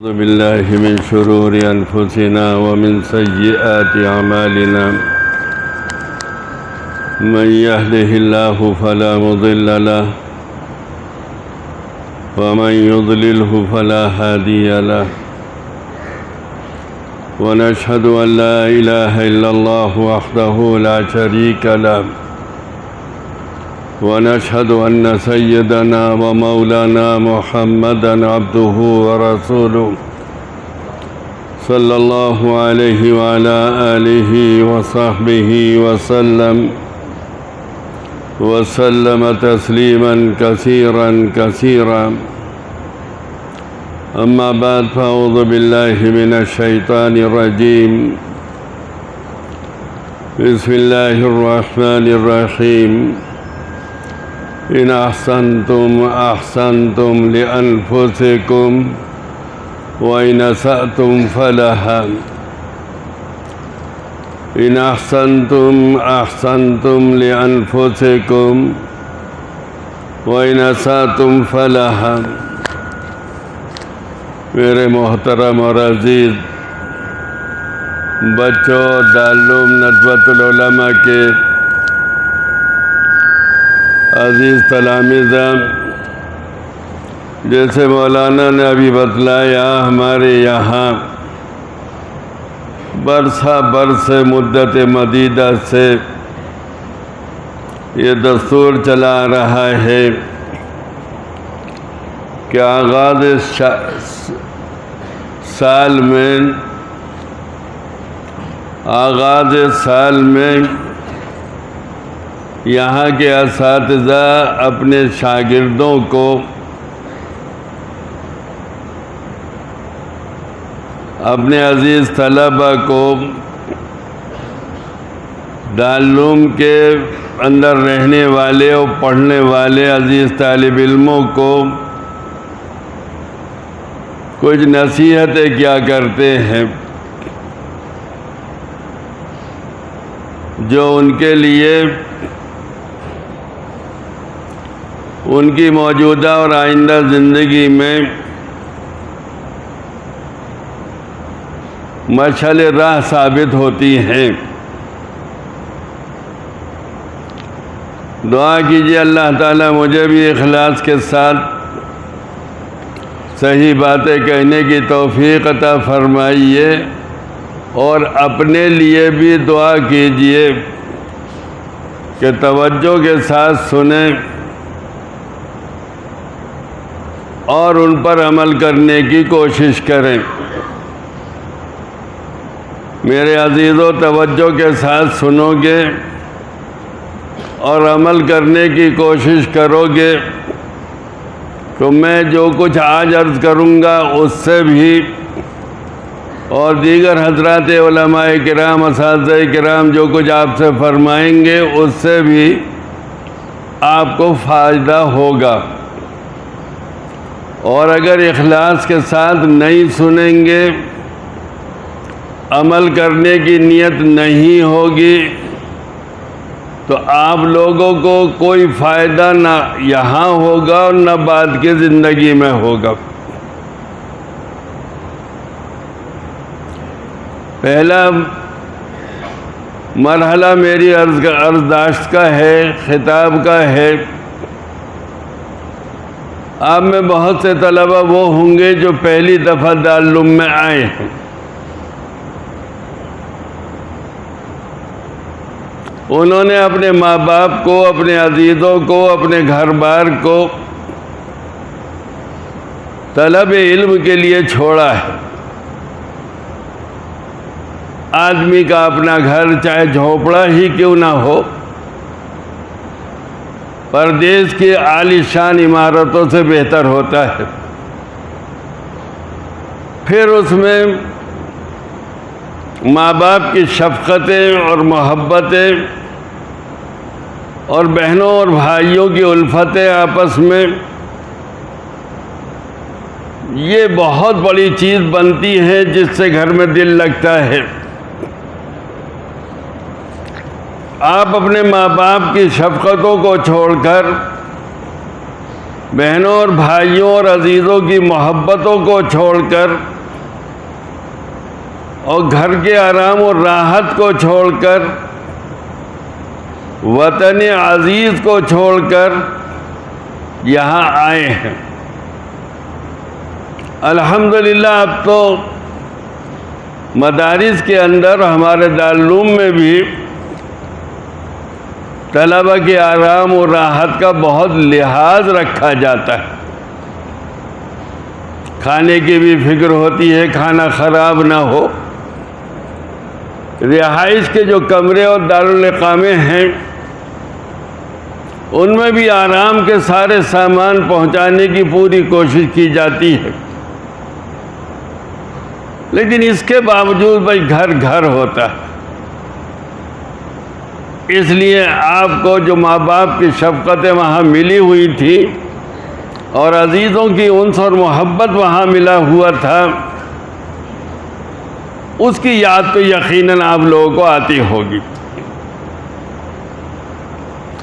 أعوذ بالله من شرور أنفسنا ومن سيئات أعمالنا من يهده الله فلا مضل له ومن يضلله فلا هادي له ونشهد أن لا إله إلا الله وحده لا شريك له ونشهد أن سيدنا ومولانا محمدًا عبده ورسوله صلى الله عليه وعلى آله وصحبه وسلم تسليمًا كثيرًا أما بعد فأعوذ بالله من الشيطان الرجيم بسم الله الرحمن الرحيم إن أحسنتم أحسنتم لأنفسكم وإن أسأتم فلها إن أحسنتم أحسنتم لأنفسكم وإن أسأتم فلها میرے محترم اور عزیز بچوں، دارالعلوم ندوۃ العلماء کے عزیز تلامذہ، جیسے مولانا نے ابھی بتلایا، ہمارے یہاں برس مدت مدیدہ سے یہ دستور چلا رہا ہے کہ آغاز سال میں یہاں کے اساتذہ اپنے شاگردوں کو اپنے عزیز طلبہ کو دارالعلوم کے اندر رہنے والے اور پڑھنے والے عزیز طالب علموں کو کچھ نصیحتیں کیا کرتے ہیں جو ان کے لیے ان کی موجودہ اور آئندہ زندگی میں مشعل راہ ثابت ہوتی ہیں۔ دعا کیجیے اللہ تعالیٰ مجھے بھی اخلاص کے ساتھ صحیح باتیں کہنے کی توفیق عطا فرمائیے، اور اپنے لیے بھی دعا کیجیے کہ توجہ کے ساتھ سنیں اور ان پر عمل کرنے کی کوشش کریں۔ میرے عزیزوں، توجہ کے ساتھ سنو گے اور عمل کرنے کی کوشش کرو گے تو میں جو کچھ آج عرض کروں گا اس سے بھی، اور دیگر حضرات علماء کرام، اساتذہ کرام جو کچھ آپ سے فرمائیں گے اس سے بھی آپ کو فائدہ ہوگا۔ اور اگر اخلاص کے ساتھ نہیں سنیں گے، عمل کرنے کی نیت نہیں ہوگی، تو آپ لوگوں کو کوئی فائدہ نہ یہاں ہوگا اور نہ بعد کی زندگی میں ہوگا۔ پہلا مرحلہ میری عرضداشت کا ہے، خطاب کا ہے۔ آپ میں بہت سے طلبہ وہ ہوں گے جو پہلی دفعہ دارالعلوم میں آئے ہیں۔ انہوں نے اپنے ماں باپ کو، اپنے عزیزوں کو، اپنے گھر بار کو طلب علم کے لیے چھوڑا ہے۔ آدمی کا اپنا گھر چاہے جھونپڑا ہی کیوں نہ ہو، پردیس کی عالی شان عمارتوں سے بہتر ہوتا ہے۔ پھر اس میں ماں باپ کی شفقتیں اور محبتیں اور بہنوں اور بھائیوں کی الفتیں آپس میں، یہ بہت بڑی چیز بنتی ہے جس سے گھر میں دل لگتا ہے۔ آپ اپنے ماں باپ کی شفقتوں کو چھوڑ کر بہنوں اور بھائیوں اور عزیزوں کی محبتوں کو چھوڑ کر اور گھر کے آرام اور راحت کو چھوڑ کر وطن عزیز کو چھوڑ کر یہاں آئے ہیں۔ الحمدللہ اب تو مدارس کے اندر ہمارے دارالعلوم میں بھی طلبہ کے آرام و راحت کا بہت لحاظ رکھا جاتا ہے۔ کھانے کی بھی فکر ہوتی ہے، کھانا خراب نہ ہو۔ رہائش کے جو کمرے اور دارالاقامے ہیں ان میں بھی آرام کے سارے سامان پہنچانے کی پوری کوشش کی جاتی ہے، لیکن اس کے باوجود بھائی گھر گھر ہوتا ہے۔ اس لیے آپ کو جو ماں باپ کی شفقتیں وہاں ملی ہوئی تھی اور عزیزوں کی انس اور محبت وہاں ملا ہوا تھا، اس کی یاد تو یقیناً آپ لوگوں کو آتی ہوگی۔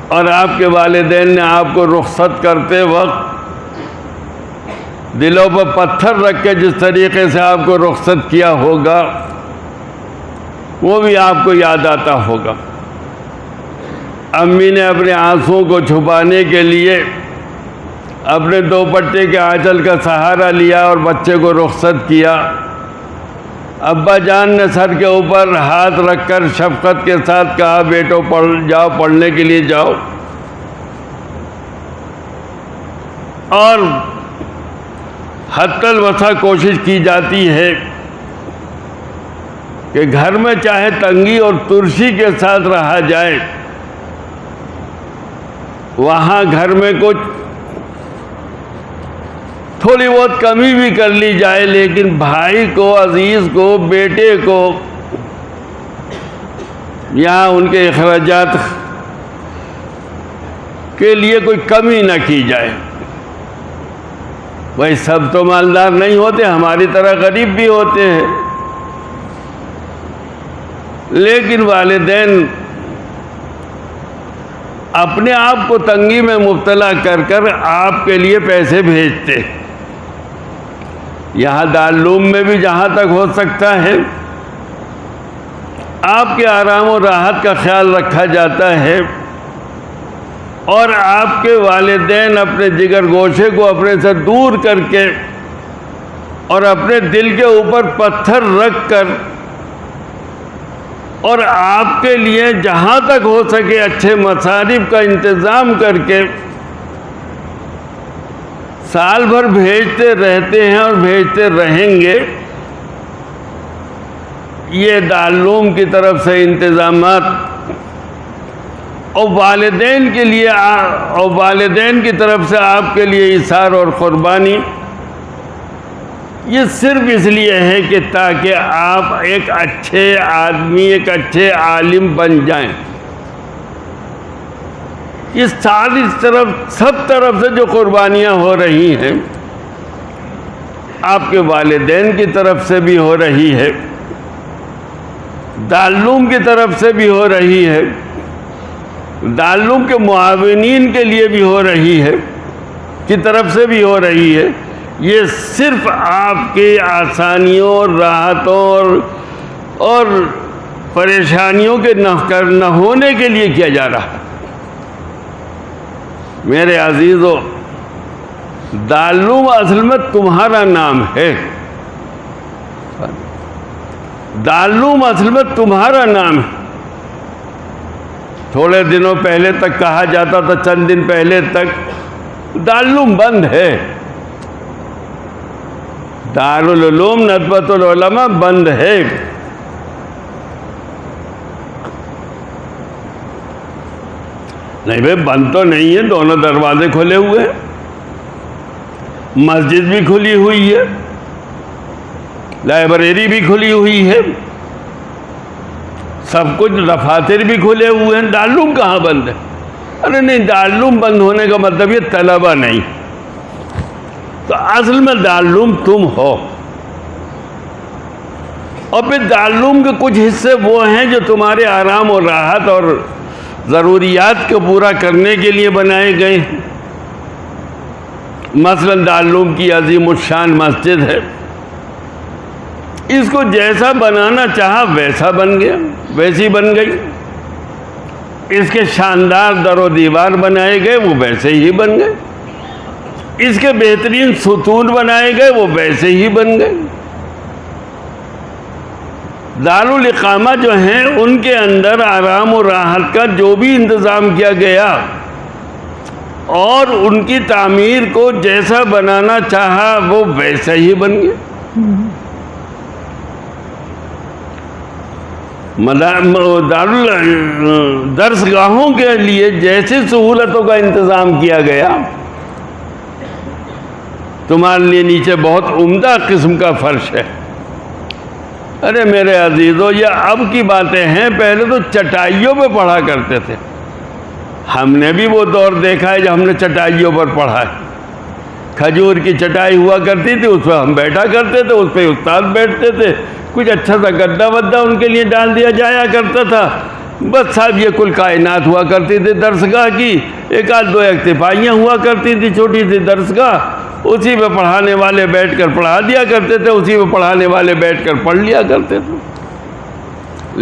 اور آپ کے والدین نے آپ کو رخصت کرتے وقت دلوں پر پتھر رکھ کے جس طریقے سے آپ کو رخصت کیا ہوگا وہ بھی آپ کو یاد آتا ہوگا۔ امی نے اپنے آنسوؤں کو چھپانے کے لیے اپنے دوپٹے کے آنچل کا سہارا لیا اور بچے کو رخصت کیا۔ ابا جان نے سر کے اوپر ہاتھ رکھ کر شفقت کے ساتھ کہا، بیٹو جاؤ، پڑھنے کے لیے جاؤ۔ اور حتی الوسع کوشش کی جاتی ہے کہ گھر میں چاہے تنگی اور ترشی کے ساتھ رہا جائے، وہاں گھر میں کچھ تھوڑی بہت کمی بھی کر لی جائے، لیکن بھائی کو، عزیز کو، بیٹے کو یہاں ان کے اخراجات کے لیے کوئی کمی نہ کی جائے۔ بھائی سب تو مالدار نہیں ہوتے، ہماری طرح غریب بھی ہوتے ہیں، لیکن والدین اپنے آپ کو تنگی میں مبتلا کر کر آپ کے لیے پیسے بھیجتے۔ یہاں دارالعلوم میں بھی جہاں تک ہو سکتا ہے آپ کے آرام و راحت کا خیال رکھا جاتا ہے، اور آپ کے والدین اپنے جگر گوشے کو اپنے سے دور کر کے اور اپنے دل کے اوپر پتھر رکھ کر اور آپ کے لیے جہاں تک ہو سکے اچھے مصارف کا انتظام کر کے سال بھر بھیجتے رہتے ہیں اور بھیجتے رہیں گے۔ یہ دارالعلوم کی طرف سے انتظامات اور والدین کے لیے اور والدین کی طرف سے آپ کے لیے ایثار اور قربانی، یہ صرف اس لیے ہے کہ تاکہ آپ ایک اچھے آدمی، ایک اچھے عالم بن جائیں۔ اس سب طرف سے جو قربانیاں ہو رہی ہیں آپ کے والدین کی طرف سے بھی ہو رہی ہے، دارالعلوم کی طرف سے بھی ہو رہی ہے، دارالعلوم کے معاونین کے لیے بھی ہو رہی ہے، کی طرف سے بھی ہو رہی ہے۔ یہ صرف آپ کی آسانیوں اور راحتوں اور پریشانیوں کے نہ ہونے کے لیے کیا جا رہا ہے۔ میرے عزیزو، دارالعلوم اصل میں تمہارا نام ہے، دارالعلوم اصل میں تمہارا نام ہے۔ تھوڑے دنوں پہلے تک کہا جاتا تھا، چند دن پہلے تک دارالعلوم بند ہے، دارالعلوم ندوۃ العلماء بند ہے۔ نہیں بھائی بند تو نہیں ہے، دونوں دروازے کھلے ہوئے ہیں، مسجد بھی کھلی ہوئی ہے، لائبریری بھی کھلی ہوئی ہے، سب کچھ، دفاتر بھی کھلے ہوئے ہیں، دارالعلوم کہاں بند ہے؟ ارے نہیں، دارالعلوم بند ہونے کا مطلب یہ طلبہ نہیں، تو اصل میں دارالعلوم تم ہو۔ اور پھر دارالعلوم کے کچھ حصے وہ ہیں جو تمہارے آرام اور راحت اور ضروریات کو پورا کرنے کے لیے بنائے گئے ہیں۔ مثلا دارالعلوم کی عظیم الشان مسجد ہے، اس کو جیسا بنانا چاہا ویسا بن گیا، ویسی بن گئی۔ اس کے شاندار در و دیوار بنائے گئے، وہ ویسے ہی بن گئے۔ اس کے بہترین ستون بنائے گئے، وہ ویسے ہی بن گئے۔ دارالاقامہ جو ہیں ان کے اندر آرام و راحت کا جو بھی انتظام کیا گیا اور ان کی تعمیر کو جیسا بنانا چاہا وہ ویسا ہی بن گیا۔ درسگاہوں کے لیے جیسے سہولتوں کا انتظام کیا گیا، تمہارے لیے نیچے بہت عمدہ قسم کا فرش ہے۔ ارے میرے عزیزو، یہ اب کی باتیں ہیں، پہلے تو چٹائیوں پہ پڑھا کرتے تھے۔ ہم نے بھی وہ دور دیکھا ہے جب ہم نے چٹائیوں پر پڑھا ہے۔ کھجور کی چٹائی ہوا کرتی تھی، اس پہ ہم بیٹھا کرتے تھے، اس پہ استاد بیٹھتے تھے، کچھ اچھا سا گدا ودا ان کے لیے ڈال دیا جایا کرتا تھا۔ بس صاحب یہ کل کائنات ہوا کرتی تھی درسگاہ کی، ایک آدھ دو اکتفائیاں ہوا کرتی تھی، چھوٹی سی درسگاہ، اسی پہ پڑھانے والے بیٹھ کر پڑھا دیا کرتے تھے، اسی پہ پڑھانے والے بیٹھ کر پڑھ لیا کرتے تھے۔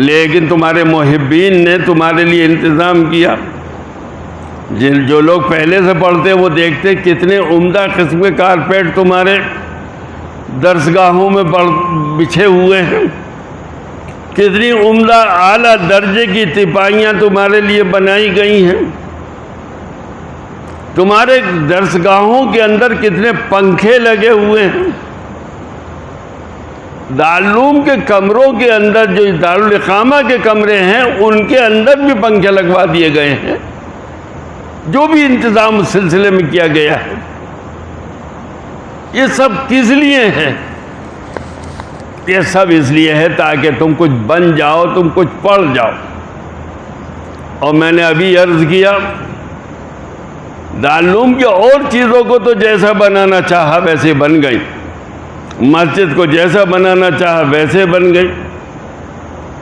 لیکن تمہارے محبین نے تمہارے لیے انتظام کیا۔ جو لوگ پہلے سے پڑھتے وہ دیکھتے کتنے عمدہ قسم کے کارپیٹ تمہارے درسگاہوں میں بچھے ہوئے ہیں، کتنی عمدہ اعلیٰ درجے کی تپائیاں تمہارے لیے بنائی گئی ہیں، تمہارے درسگاہوں کے اندر کتنے پنکھے لگے ہوئے ہیں۔ دارالعلوم کے کمروں کے اندر جو دارالاقامہ کے کمرے ہیں ان کے اندر بھی پنکھے لگوا دیے گئے ہیں۔ جو بھی انتظام اس سلسلے میں کیا گیا ہے، یہ سب کس لیے ہے؟ یہ سب اس لیے ہے تاکہ تم کچھ بن جاؤ، تم کچھ پڑھ جاؤ۔ اور میں نے ابھی عرض کیا، دارالعلوم کی اور چیزوں کو تو جیسا بنانا چاہا ویسے بن گئی، مسجد کو جیسا بنانا چاہا ویسے بن گئی،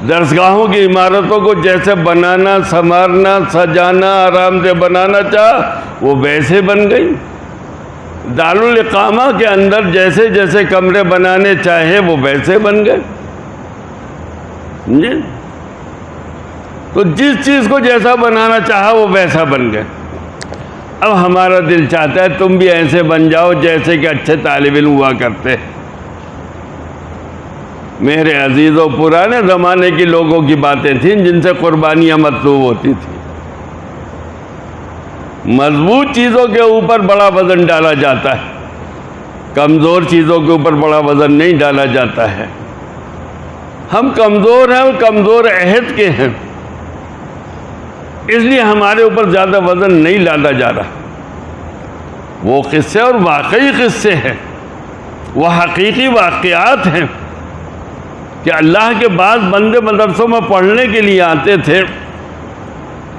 درسگاہوں کی عمارتوں کو جیسے بنانا، سنوارنا، سجانا، آرام دہ بنانا چاہا وہ ویسے بن گئی۔ دارالاقامہ کے اندر جیسے جیسے کمرے بنانے چاہے وہ ویسے بن گئے۔ جی تو جس چیز کو جیسا بنانا چاہا وہ ویسا بن گئے۔ اب ہمارا دل چاہتا ہے تم بھی ایسے بن جاؤ جیسے کہ اچھے طالب علم ہوا کرتے۔ میرے عزیزوں، پرانے زمانے کی لوگوں کی باتیں تھیں جن سے قربانیاں مطلوب ہوتی تھیں۔ مضبوط چیزوں کے اوپر بڑا وزن ڈالا جاتا ہے، کمزور چیزوں کے اوپر بڑا وزن نہیں ڈالا جاتا ہے۔ ہم کمزور ہیں اور کمزور عہد کے ہیں، اس لیے ہمارے اوپر زیادہ وزن نہیں ڈالا جا رہا۔ وہ قصے اور واقعی قصے ہیں، وہ حقیقی واقعات ہیں کہ اللہ کے بعض بندے مدرسوں میں پڑھنے کے لیے آتے تھے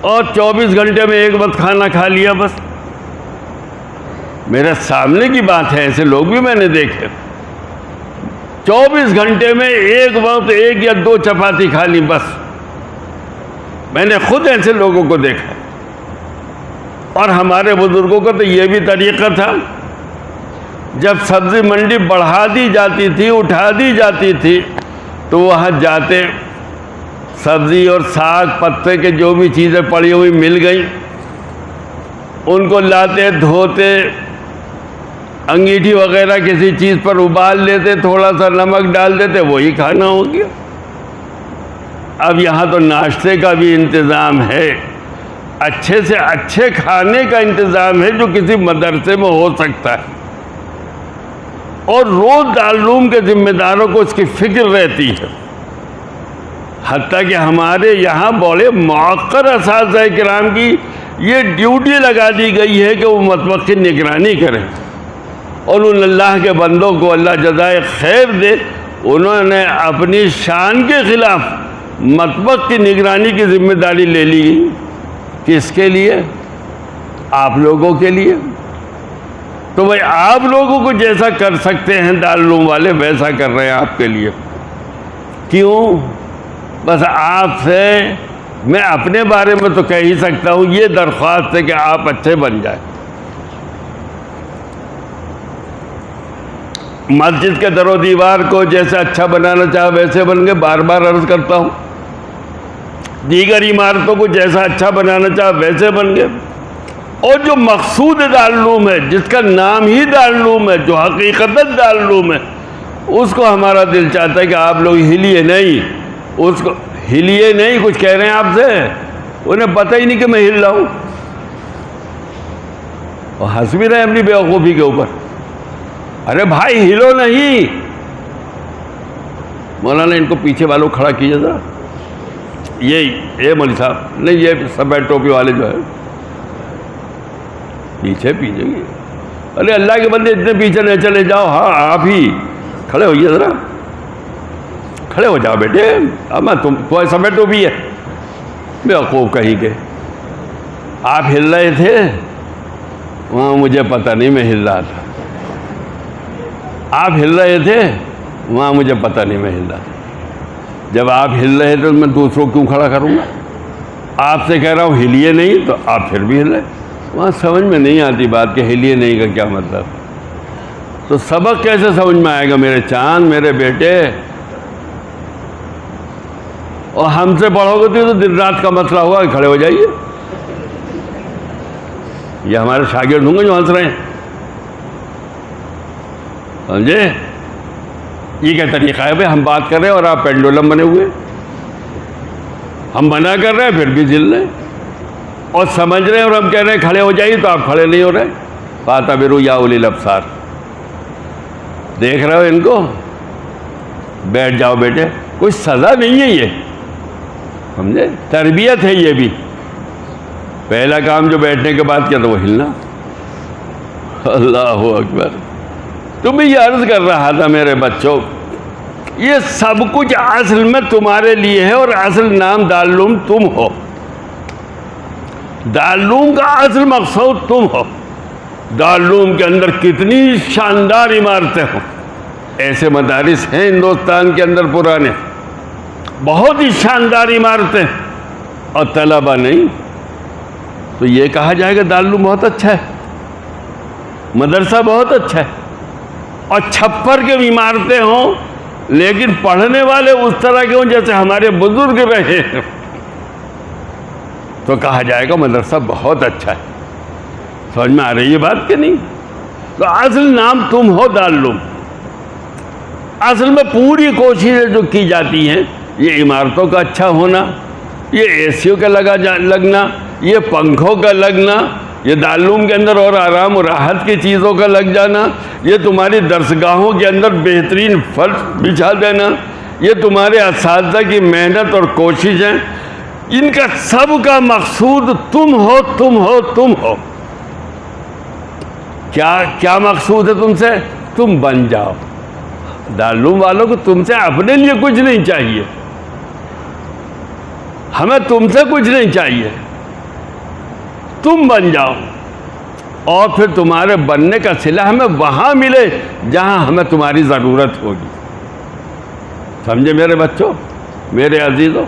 اور 24 گھنٹے میں ایک وقت کھانا کھا لیا بس۔ میرے سامنے کی بات ہے، ایسے لوگ بھی میں نے دیکھے، 24 گھنٹے میں ایک وقت ایک یا دو چپاتی کھا لی بس۔ میں نے خود ایسے لوگوں کو دیکھا۔ اور ہمارے بزرگوں کا تو یہ بھی طریقہ تھا، جب سبزی منڈی بڑھا دی جاتی تھی، اٹھا دی جاتی تھی، تو وہاں جاتے، سبزی اور ساگ پتے کے جو بھی چیزیں پڑی ہوئی مل گئیں، ان کو لاتے، دھوتے، انگیٹھی وغیرہ کسی چیز پر ابال لیتے، تھوڑا سا نمک ڈال دیتے، وہی کھانا ہو گیا۔ اب یہاں تو ناشتے کا بھی انتظام ہے، اچھے سے اچھے کھانے کا انتظام ہے جو کسی مدرسے میں ہو سکتا ہے، اور روز دارالعلوم کے ذمہ داروں کو اس کی فکر رہتی ہے۔ حتیٰ کہ ہمارے یہاں بڑے موقر اساتذہ کرام کی یہ ڈیوٹی لگا دی گئی ہے کہ وہ مطبخ کی نگرانی کریں، اور ان اللہ کے بندوں کو اللہ جزائے خیر دے، انہوں نے اپنی شان کے خلاف مطبخ کی نگرانی کی ذمہ داری لے لی۔ کس کے لیے؟ آپ لوگوں کے لیے۔ تو بھائی آپ لوگوں کو جیسا کر سکتے ہیں دارالعلوم والے، ویسا کر رہے ہیں آپ کے لیے۔ کیوں؟ بس آپ سے میں اپنے بارے میں تو کہہ ہی سکتا ہوں، یہ درخواست ہے کہ آپ اچھے بن جائیں۔ مسجد کے در و دیوار کو جیسے اچھا بنانا چاہے ویسے بن گئے، بار بار عرض کرتا ہوں. دیگر عمارتوں کو جیسا اچھا بنانا چاہے ویسے بن گئے. اور جو مقصود دارالعلوم ہے، جس کا نام ہی دارالعلوم ہے، جو حقیقت دارالعلوم ہے، اس کو ہمارا دل چاہتا ہے کہ آپ لوگ ہلیے نہیں. اس کو ہلیے نہیں، کچھ کہہ رہے ہیں آپ سے، انہیں پتہ ہی نہیں کہ میں ہل رہا ہوں، اور ہنس بھی رہے ہیں اپنی بیوقوفی کے اوپر. ارے بھائی ہلو نہیں. مولانا ان کو پیچھے والوں کھڑا کیجیے ذرا. یہ مولوی صاحب نہیں، یہ سفید ٹوپی والے جو ہے پیچھے پیچھے. ارے اللہ کے بندے اتنے پیچھے نہیں چلے جاؤ. ہاں آپ ہی کھڑے ہوئیے ذرا، کھڑے ہو جاؤ بیٹے. اب تم سفید ٹوپی ہے بیوقوف کہیں کے. آپ ہل رہے تھے وہاں، مجھے پتہ نہیں میں ہل رہا تھا. آپ ہل رہے تھے وہاں، مجھے پتہ نہیں میں ہل رہا تھا. جب آپ ہل رہے تھے تو میں دوسروں کیوں کھڑا کروں گا؟ آپ سے کہہ رہا ہوں ہلیے نہیں، تو آپ پھر بھی ہل رہے. وہاں سمجھ میں نہیں آتی بات کہ ہلیے نہیں کا کیا مطلب. تو سبق کیسے سمجھ میں آئے گا میرے چاند، میرے بیٹے؟ اور ہم سے پڑھو گے تو دن رات کا مسئلہ ہوگا کہ کھڑے ہو جائیے. یہ ہمارے شاگرد ہوں گے جو ہنس رہے ہیں، سمجھے؟ یہ کیا طریقہ ہے بھائی؟ ہم بات کر رہے ہیں اور آپ پینڈولم بنے ہوئے. ہم منع کر رہے ہیں پھر بھی جل رہے ہیں، اور سمجھ رہے ہیں اور ہم کہہ رہے ہیں کھڑے ہو جائیے تو آپ کھڑے نہیں ہو رہے. فَاعْتَبِرُوا يَا أُولِي الْأَبْصَارِ. دیکھ رہے ہو ان کو؟ بیٹھ جاؤ بیٹے. کوئی سزا نہیں ہے یہ، سمجھے؟ تربیت ہے یہ بھی. پہلا کام جو بیٹھنے کے بعد کیا تھا وہ ہلنا. اللہ اکبر. تو میں یہ عرض کر رہا تھا میرے بچوں، یہ سب کچھ اصل میں تمہارے لیے ہے، اور اصل نام دارالعلوم تم ہو. دارالعلوم کا اصل مقصود تم ہو. دارالعلوم کے اندر کتنی شاندار عمارتیں ہوں. ایسے مدارس ہیں ہندوستان کے اندر پرانے، بہت ہی شاندار عمارتیں، اور طلبہ نہیں. تو یہ کہا جائے گا دارالعلوم بہت اچھا ہے، مدرسہ بہت اچھا ہے، اور چھپر کے عمارتیں ہوں لیکن پڑھنے والے اس طرح کے ہوں جیسے ہمارے بزرگ رہے ہیں، تو کہا جائے گا مدرسہ بہت اچھا ہے. سمجھ میں آ رہی ہے بات کہ نہیں؟ تو اصل نام تم ہو دارالعلوم. اصل میں پوری کوششیں جو کی جاتی ہیں، یہ عمارتوں کا اچھا ہونا، یہ اے سیوں کا لگنا، یہ پنکھوں کا لگنا، یہ دارالعلوم کے اندر اور آرام و راحت کی چیزوں کا لگ جانا، یہ تمہاری درسگاہوں کے اندر بہترین فرش بچھا دینا، یہ تمہارے اساتذہ کی محنت اور کوششیں، ان کا سب کا مقصود تم ہو، تم ہو، تم ہو. کیا مقصود ہے تم سے؟ تم بن جاؤ. دارالعلوم والوں کو تم سے اپنے لیے کچھ نہیں چاہیے، ہمیں تم سے کچھ نہیں چاہیے. تم بن جاؤ، اور پھر تمہارے بننے کا صلہ ہمیں وہاں ملے جہاں ہمیں تمہاری ضرورت ہوگی. سمجھے میرے بچوں، میرے عزیزوں؟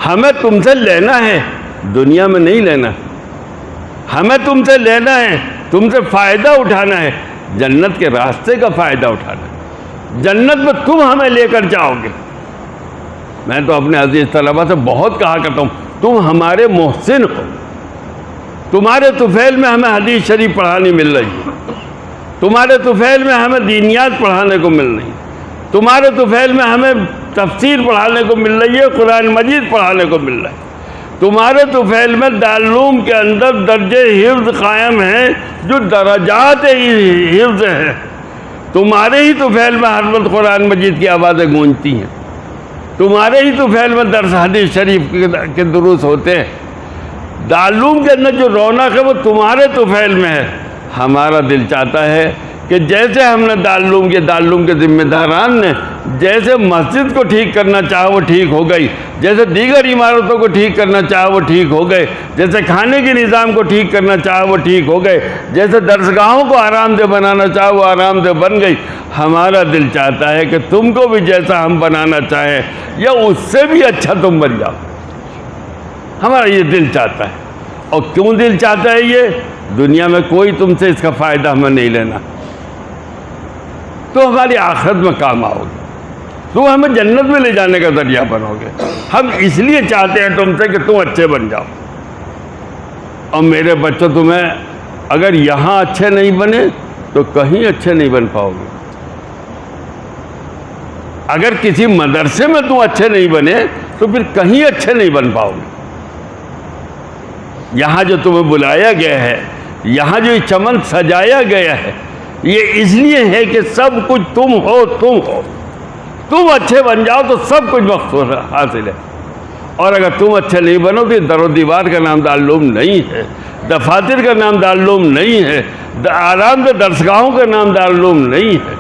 ہمیں تم سے لینا ہے، دنیا میں نہیں لینا. ہمیں تم سے لینا ہے، تم سے فائدہ اٹھانا ہے، جنت کے راستے کا فائدہ اٹھانا ہے. جنت میں تم ہمیں لے کر جاؤ گے. میں تو اپنے عزیز طلبہ سے بہت کہا کرتا ہوں، تم ہمارے محسن ہو. تمہارے طفیل میں ہمیں حدیث شریف پڑھانی مل رہی ہے، تمہارے طفیل میں ہمیں دینیات پڑھانے کو مل رہی ہے، تمہارے طفیل میں ہمیں تفسیر پڑھانے کو مل رہی ہے، قرآن مجید پڑھانے کو مل رہا ہے. تمہارے طفیل میں دارالعلوم کے اندر درجے حفظ قائم ہیں جو درجات حفظ ہیں. تمہارے ہی طفیل میں ہر وقت قرآن مجید کی آوازیں گونجتی ہیں، تمہارے ہی طفیل میں درس حدیث شریف کے دروس ہوتے ہیں. دارالعلوم کے اندر جو رونق ہے وہ تمہارے طفیل میں ہے. ہمارا دل چاہتا ہے کہ جیسے ہم نے دارالعلوم کے ذمہ داران نے جیسے مسجد کو ٹھیک کرنا چاہا وہ ٹھیک ہو گئی، جیسے دیگر عمارتوں کو ٹھیک کرنا چاہا وہ ٹھیک ہو گئے، جیسے کھانے کے نظام کو ٹھیک کرنا چاہا وہ ٹھیک ہو گئے، جیسے درسگاہوں کو آرام دہ بنانا چاہا وہ آرام دہ بن گئی. ہمارا دل چاہتا ہے کہ تم کو بھی جیسا ہم بنانا چاہیں یا اس سے بھی اچھا تم بن جاؤ. ہمارا یہ دل چاہتا ہے. اور کیوں دل چاہتا ہے یہ؟ دنیا میں کوئی تم سے اس کا فائدہ ہمیں نہیں لینا. تو ہماری آخرت میں کام آؤ گے، تو ہمیں جنت میں لے جانے کا ذریعہ بنو گے۔ ہم اس لیے چاہتے ہیں تم سے کہ تم اچھے بن جاؤ، اور میرے بچوں تمہیں اگر یہاں اچھے نہیں بنے تو کہیں اچھے نہیں بن پاؤ گے۔ اگر کسی مدرسے میں تم اچھے نہیں بنے تو پھر کہیں اچھے نہیں بن پاؤ گے۔ یہاں جو تمہیں بلایا گیا ہے، یہاں جو یہ چمن سجایا گیا ہے، یہ اس لیے ہے کہ سب کچھ تم ہو، تم اچھے بن جاؤ تو سب کچھ مقصود حاصل ہے۔ اور اگر تم اچھے نہیں بنو تو در و دیوار کا نام دارالعلوم نہیں ہے، دفاتر کا نام دارالعلوم نہیں ہے، آرام دہ درسگاہوں کا نام دارالعلوم نہیں ہے۔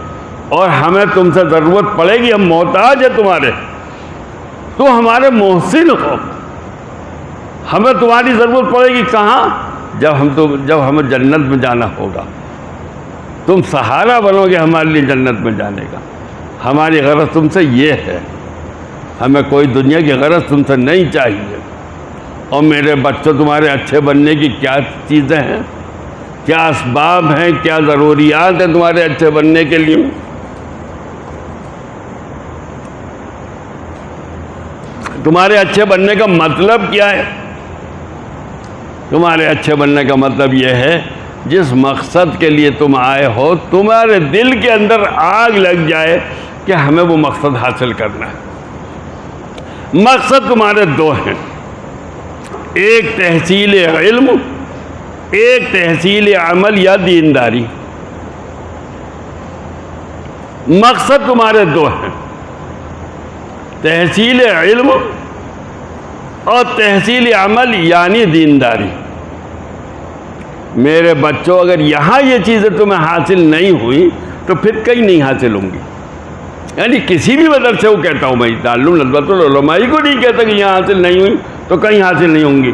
اور ہمیں تم سے ضرورت پڑے گی، ہم محتاج ہیں تمہارے، تم ہمارے محسن ہو، ہمیں تمہاری ضرورت پڑے گی کہاں؟ جب ہمیں جنت میں جانا ہوگا، تم سہارا بنو گے ہمارے لیے جنت میں جانے کا۔ ہماری غرض تم سے یہ ہے، ہمیں کوئی دنیا کی غرض تم سے نہیں چاہیے۔ اور میرے بچوں تمہارے اچھے بننے کی کیا چیزیں ہیں، کیا اسباب ہیں، کیا ضروریات ہیں تمہارے اچھے بننے کے لیے؟ تمہارے اچھے بننے کا مطلب کیا ہے؟ تمہارے اچھے بننے کا مطلب یہ ہے جس مقصد کے لیے تم آئے ہو تمہارے دل کے اندر آگ لگ جائے کہ ہمیں وہ مقصد حاصل کرنا ہے۔ مقصد تمہارے دو ہیں، ایک تحصیل علم، ایک تحصیل عمل یا دینداری۔ مقصد تمہارے دو ہیں، تحصیل علم اور تحصیل عمل یعنی دینداری۔ میرے بچوں اگر یہاں یہ چیزیں تمہیں حاصل نہیں ہوئی تو پھر کہیں نہیں حاصل ہوں گی۔ یعنی کسی بھی مدرسے کو کہتا ہوں میں، دارالعلوم ندوۃ العلماء کو نہیں کہتا کہ یہاں حاصل نہیں ہوئی تو کہیں حاصل نہیں ہوں گی،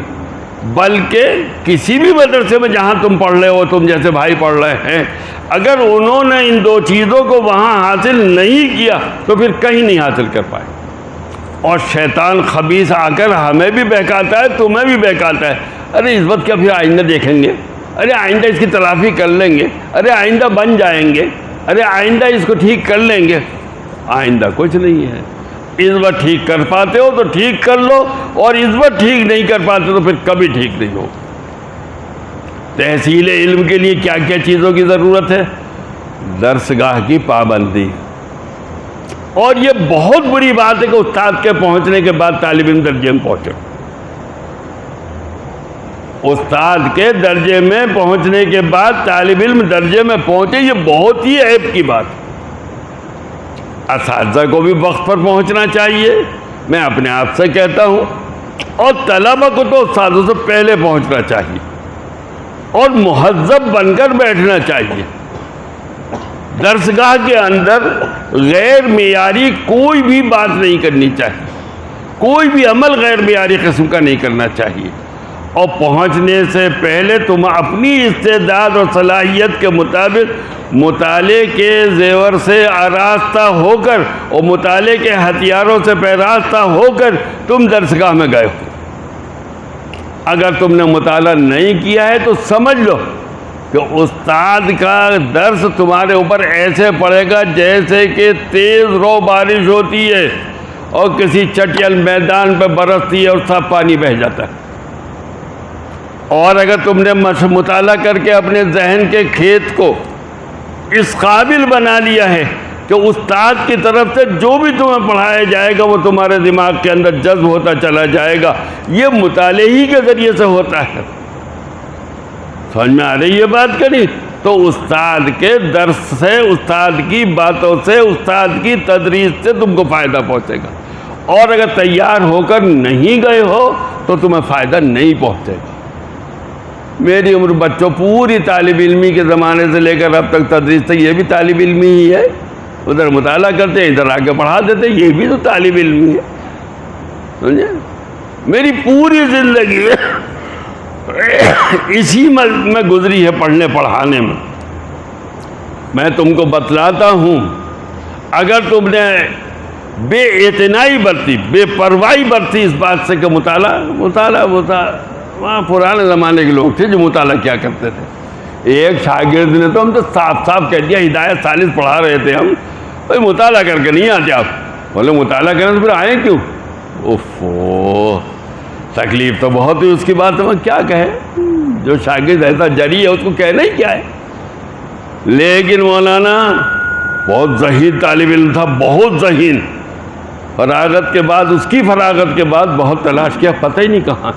بلکہ کسی بھی مدرسے میں جہاں تم پڑھ رہے ہو، تم جیسے بھائی پڑھ رہے ہیں، اگر انہوں نے ان دو چیزوں کو وہاں حاصل نہیں کیا تو پھر کہیں نہیں حاصل کر پائے۔ اور شیطان خبیث آ کر ہمیں بھی بہکاتا ہے، تمہیں بھی بہکاتا ہے، ارے اس وقت کیا پھر آئندہ دیکھیں گے، ارے آئندہ اس کی تلافی کر لیں گے، ارے آئندہ بن جائیں گے، ارے آئندہ اس کو ٹھیک کر لیں گے۔ آئندہ کچھ نہیں ہے، اس وقت ٹھیک کر پاتے ہو تو ٹھیک کر لو، اور اس وقت ٹھیک نہیں کر پاتے تو پھر کبھی ٹھیک نہیں ہو۔ تحصیل علم کے لیے کیا کیا چیزوں کی ضرورت ہے؟ درسگاہ کی پابندی۔ اور یہ بہت بری بات ہے کہ استاد کے پہنچنے کے بعد طالب علم درجے میں پہنچے۔ استاد کے درجے میں پہنچنے کے بعد طالب علم درجے میں پہنچے، یہ بہت ہی عیب کی بات۔ اساتذہ کو بھی وقت پر پہنچنا چاہیے، میں اپنے آپ سے کہتا ہوں، اور طلبہ کو تو استادوں سے پہلے پہنچنا چاہیے، اور مہذب بن کر بیٹھنا چاہیے۔ درسگاہ کے اندر غیر معیاری کوئی بھی بات نہیں کرنی چاہیے، کوئی بھی عمل غیر معیاری قسم کا نہیں کرنا چاہیے، اور پہنچنے سے پہلے تم اپنی استعداد اور صلاحیت کے مطابق مطالعے کے زیور سے آراستہ ہو کر اور مطالعے کے ہتھیاروں سے پیراستہ ہو کر تم درسگاہ میں گئے ہو۔ اگر تم نے مطالعہ نہیں کیا ہے تو سمجھ لو کہ استاد کا درس تمہارے اوپر ایسے پڑے گا جیسے کہ تیز رو بارش ہوتی ہے اور کسی چٹیل میدان پہ برستی ہے اور سب پانی بہہ جاتا ہے۔ اور اگر تم نے مطالعہ کر کے اپنے ذہن کے کھیت کو اس قابل بنا لیا ہے کہ استاد کی طرف سے جو بھی تمہیں پڑھایا جائے گا وہ تمہارے دماغ کے اندر جذب ہوتا چلا جائے گا، یہ مطالعے ہی کے ذریعے سے ہوتا ہے۔ سمجھ میں آ رہی ہے بات کری؟ تو استاد کے درس سے، استاد کی باتوں سے، استاد کی تدریس سے تم کو فائدہ پہنچے گا، اور اگر تیار ہو کر نہیں گئے ہو تو تمہیں فائدہ نہیں پہنچے گا۔ میری عمر بچوں پوری طالب علمی کے زمانے سے لے کر اب تک تدریس تک یہ بھی طالب علمی ہی ہے، ادھر مطالعہ کرتے ہیں ادھر آ کے پڑھا دیتے، یہ بھی تو طالب علمی ہے۔ سمجھے؟ میری پوری زندگی اسی میں گزری ہے، پڑھنے پڑھانے میں۔ میں تم کو بتلاتا ہوں، اگر تم نے بے اعتنائی برتی، بے پرواہی برتی اس بات سے کہ مطالعہ وہاں پرانے زمانے کے لوگ تھے جو مطالعہ کیا کرتے تھے، ایک شاگرد نے تو ہم تو صاف صاف کہہ دیا، ہدایت ثالث پڑھا رہے تھے ہم، بھائی مطالعہ کر کے نہیں آتے آپ؟ بولے مطالعہ کریں تو پھر آئیں کیوں؟ اوفو، تکلیف تو بہت ہوئی اس کی بات میں کیا کہے، جو شاگرد ایسا جری ہے اس کو کہنا ہی کیا ہے۔ لیکن مولانا بہت ذہین طالب علم تھا، بہت ذہین، فراغت کے بعد، اس کی فراغت کے بعد بہت تلاش کیا، پتہ ہی نہیں کہاں۔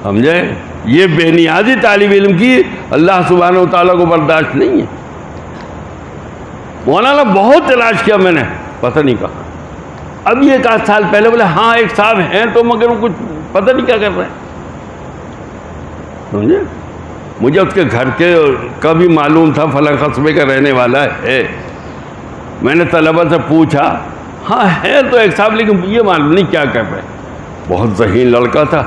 سمجھے؟ یہ بے نیازی طالب علم کی اللہ سبحانہ و تعالیٰ کو برداشت نہیں ہے۔ مولانا بہت تلاش کیا میں نے، پتہ نہیں کہاں۔ اب یہ 1 سال پہلے بولے ہاں ایک صاحب ہیں تو مگر وہ کچھ پتہ نہیں کیا کر رہے ہیں۔ سمجھے؟ مجھے اس کے گھر کے کا بھی معلوم تھا، فلاں قصبے کا رہنے والا ہے۔ میں نے طلبہ سے پوچھا، ہاں ہے تو ایک صاحب، لیکن یہ معلوم نہیں کیا کر رہے۔ بہت ذہین لڑکا تھا،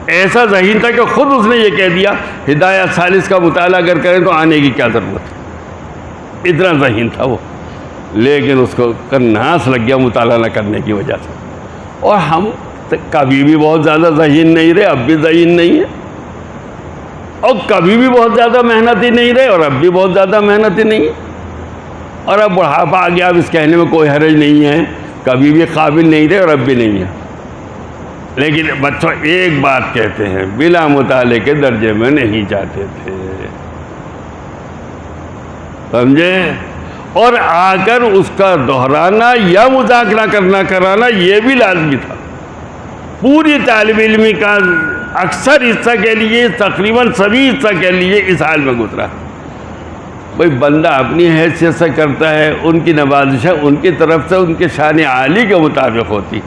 ایسا ذہین تھا کہ خود اس نے یہ کہہ دیا ہدایت ثالث کا مطالعہ اگر کریں تو آنے کی کیا ضرورت ہے، اتنا ذہین تھا وہ۔ لیکن اس کو ناس لگ گیا مطالعہ نہ کرنے کی وجہ سے، اور ہم کبھی بھی بہت زیادہ ذہین نہیں رہے، اب بھی ذہین نہیں ہے، اور کبھی بھی بہت زیادہ محنتی نہیں رہے اور اب بھی بہت زیادہ محنتی نہیں ہے، اور اب بڑھاپا آ گیا، اب اس کہنے میں کوئی حرج نہیں ہے، کبھی بھی قابل نہیں رہے اور اب بھی نہیں ہے۔ لیکن بچوں ایک بات کہتے ہیں، بلا مطالعے کے درجے میں نہیں جاتے تھے، سمجھے؟ اور آ کر اس کا دہرانا یا مذاکرہ کرانا یہ بھی لازمی تھا۔ پوری طالب علمی کا اکثر حصہ کے لیے، تقریباً سبھی حصہ کے لیے اس حال میں گزرا۔ بھئی بندہ اپنی حیثیت سے کرتا ہے، ان کی نوازشیں ان کی طرف سے ان کے شان عالی کے مطابق ہوتی۔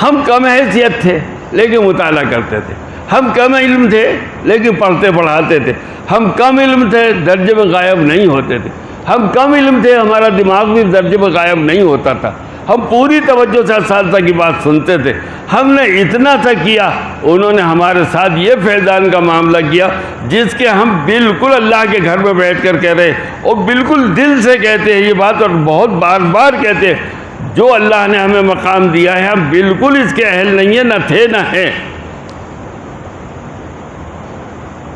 ہم کم حیثیت تھے لیکن مطالعہ کرتے تھے، ہم کم علم تھے لیکن پڑھتے پڑھاتے تھے، ہم کم علم تھے درجے میں غائب نہیں ہوتے تھے، ہم کم علم تھے ہمارا دماغ بھی درجے میں غائب نہیں ہوتا تھا، ہم پوری توجہ سے اساتذہ کی بات سنتے تھے۔ ہم نے اتنا سا کیا، انہوں نے ہمارے ساتھ یہ فیضان کا معاملہ کیا جس کے ہم بالکل اللہ کے گھر میں بیٹھ کر کہہ رہے، اور بالکل دل سے کہتے ہیں یہ بات، اور بہت بار بار کہتے ہیں جو اللہ نے ہمیں مقام دیا ہے ہم بالکل اس کے اہل نہیں ہیں، نہ تھے نہ ہیں۔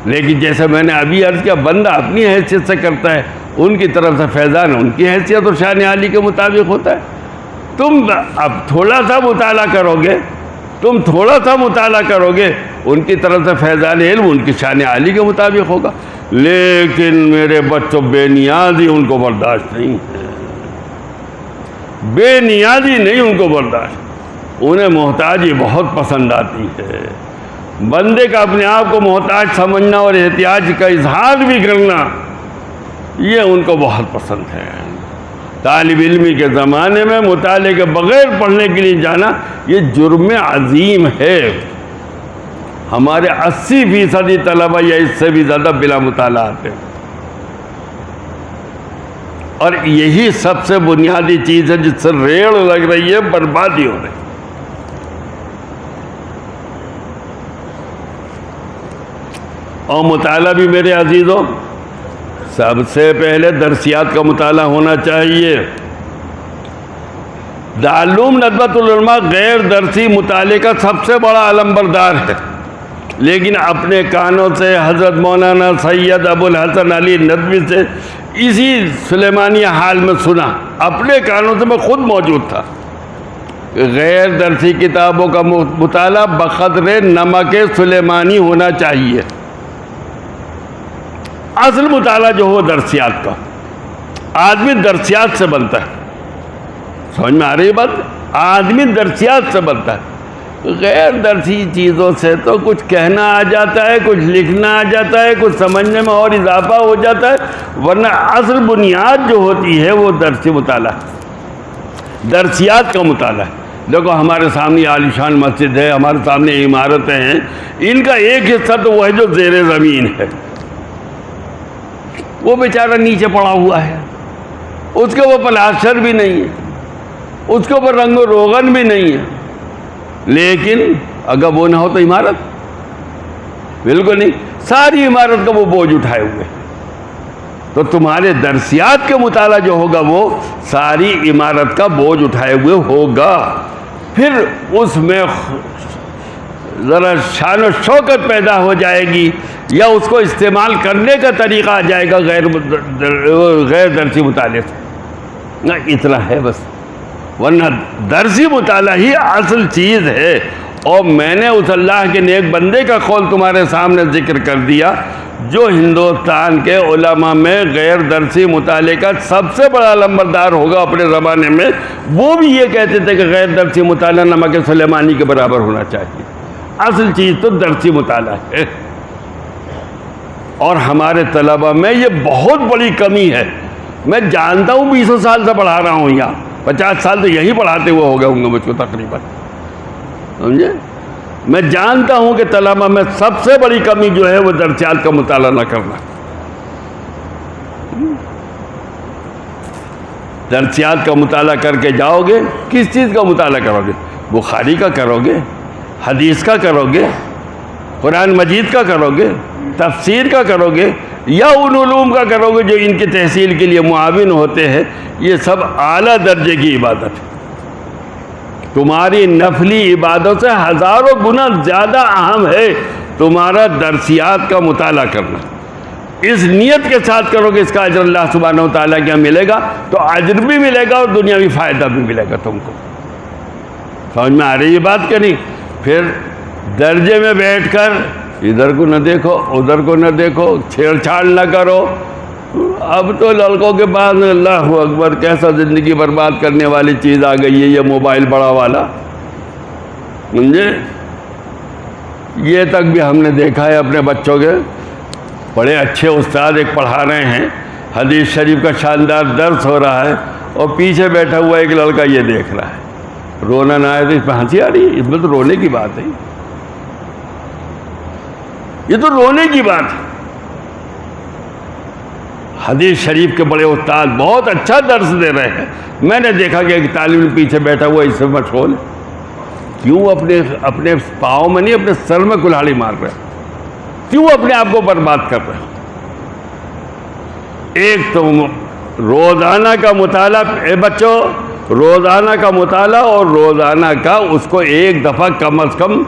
لیکن جیسے میں نے ابھی عرض کیا، بندہ اپنی حیثیت سے کرتا ہے، ان کی طرف سے فیضان ان کی حیثیت اور شان عالی کے مطابق ہوتا ہے۔ تم اب تھوڑا سا مطالعہ کرو گے، تم تھوڑا سا مطالعہ کرو گے، ان کی طرف سے فیضان علم ان کی شان عالی کے مطابق ہوگا۔ لیکن میرے بچوں بے نیازی ان کو برداشت نہیں ہے، بے نیازی نہیں ان کو برداشت، انہیں محتاجی بہت پسند آتی ہے۔ بندے کا اپنے آپ کو محتاج سمجھنا اور احتیاج کا اظہار بھی کرنا یہ ان کو بہت پسند ہے۔ طالب علمی کے زمانے میں مطالعے کے بغیر پڑھنے کے لیے جانا یہ جرم عظیم ہے۔ ہمارے 80% طلبہ یا اس سے بھی زیادہ بلا مطالعہ آتے ہیں، اور یہی سب سے بنیادی چیز ہے جس سے ریڑ لگ رہی ہے، بربادی ہو رہی ہے۔ اور مطالعہ بھی میرے عزیزوں سب سے پہلے درسیات کا مطالعہ ہونا چاہیے۔ دارالعلوم ندوۃ العلماء غیر درسی مطالعے کا سب سے بڑا علمبردار ہے، لیکن اپنے کانوں سے حضرت مولانا سید ابو الحسن علی ندوی سے اسی سلیمانیہ حال میں سنا، اپنے کانوں سے، میں خود موجود تھا۔ غیر درسی کتابوں کا مطالعہ بقدر نمک سلیمانی ہونا چاہیے۔ اصل مطالعہ جو ہو درسیات کا، آدمی درسیات سے بنتا ہے، سمجھ میں آ رہی بات؟ آدمی درسیات سے بنتا ہے، غیر درسی چیزوں سے تو کچھ کہنا آ جاتا ہے، کچھ لکھنا آ جاتا ہے، کچھ سمجھنے میں اور اضافہ ہو جاتا ہے، ورنہ اصل بنیاد جو ہوتی ہے وہ درسی مطالعہ، درسیات کا مطالعہ ہے۔ دیکھو ہمارے سامنے عالیشان مسجد ہے، ہمارے سامنے عمارتیں ہیں، ان کا ایک حصہ تو وہ ہے جو زیر زمین ہے، وہ بیچارہ نیچے پڑا ہوا ہے، اس کے اوپر پلاسٹر بھی نہیں ہے، اس کے اوپر رنگ و روغن بھی نہیں ہے، لیکن اگر وہ نہ ہو تو عمارت بالکل نہیں، ساری عمارت کا وہ بوجھ اٹھائے ہوئے۔ تو تمہارے درسیات کے مطالعہ جو ہوگا وہ ساری عمارت کا بوجھ اٹھائے ہوئے ہوگا، پھر اس میں ذرا شان و شوکت پیدا ہو جائے گی، یا اس کو استعمال کرنے کا طریقہ آ جائے گا غیر درسی مطالعے سے، نہ اتنا ہے بس، ورنہ درسی مطالعہ ہی اصل چیز ہے۔ اور میں نے اس اللہ کے نیک بندے کا قول تمہارے سامنے ذکر کر دیا جو ہندوستان کے علماء میں غیر درسی مطالعے کا سب سے بڑا لمبردار ہوگا اپنے زمانے میں، وہ بھی یہ کہتے تھے کہ غیر درسی مطالعہ نمک سلیمانی کے برابر ہونا چاہیے۔ اصل چیز تو درسی مطالعہ ہے، اور ہمارے طلباء میں یہ بہت بڑی کمی ہے۔ میں جانتا ہوں 20 سال سے پڑھا رہا ہوں یہاں، 50 سال تو یہی پڑھاتے ہوئے ہو گئے ہوں گے مجھ کو تقریباً، سمجھے؟ میں جانتا ہوں کہ طلباء میں سب سے بڑی کمی جو ہے وہ درسیات کا مطالعہ نہ کرنا۔ درسیات کا مطالعہ کر کے جاؤ گے، کس چیز کا مطالعہ کرو گے؟ بخاری کا کرو گے، حدیث کا کرو گے، قرآن مجید کا کرو گے، تفسیر کا کرو گے، یا ان علوم کا کرو گے جو ان کی تحصیل کے لیے معاون ہوتے ہیں۔ یہ سب اعلیٰ درجے کی عبادت ہے، تمہاری نفلی عبادت سے ہزاروں گنا زیادہ اہم ہے تمہارا درسیات کا مطالعہ کرنا۔ اس نیت کے ساتھ کرو کہ اس کا اجر اللہ سبحانہ و تعالیٰ کیا ملے گا، تو اجر بھی ملے گا اور دنیاوی فائدہ بھی ملے گا تم کو۔ سمجھ میں آ رہی ہے بات کہ نہیں؟ پھر درجے میں بیٹھ کر ادھر کو نہ دیکھو، ادھر کو نہ دیکھو، چھیڑ چھاڑ نہ کرو۔ اب تو لڑکوں کے پاس اللہ اکبر کیسا زندگی برباد کرنے والی چیز آ گئی ہے یہ موبائل بڑا والا، سمجھے؟ یہ تک بھی ہم نے دیکھا ہے اپنے بچوں کے، بڑے اچھے استاد ایک پڑھا رہے ہیں، حدیث شریف کا شاندار درس ہو رہا ہے، اور پیچھے بیٹھا ہوا ایک لڑکا یہ دیکھ رہا ہے، رونا نہ آئے تو اس پہ ہنسی آ رہی ہے؟ اس میں تو رونے کی بات ہے، یہ تو رونے کی بات ہے۔ حدیث شریف کے بڑے استاد بہت اچھا درس دے رہے ہیں، میں نے دیکھا کہ ایک طالب علم پیچھے بیٹھا ہوا اس سے مشغول ہے، کیوں اپنے پاؤں میں نہیں اپنے سر میں کلہاڑی مار رہے، کیوں اپنے آپ کو برباد کر رہے؟ ایک تو روزانہ کا مطالعہ، اے بچوں روزانہ کا مطالعہ، اور روزانہ کا اس کو ایک دفعہ کم از کم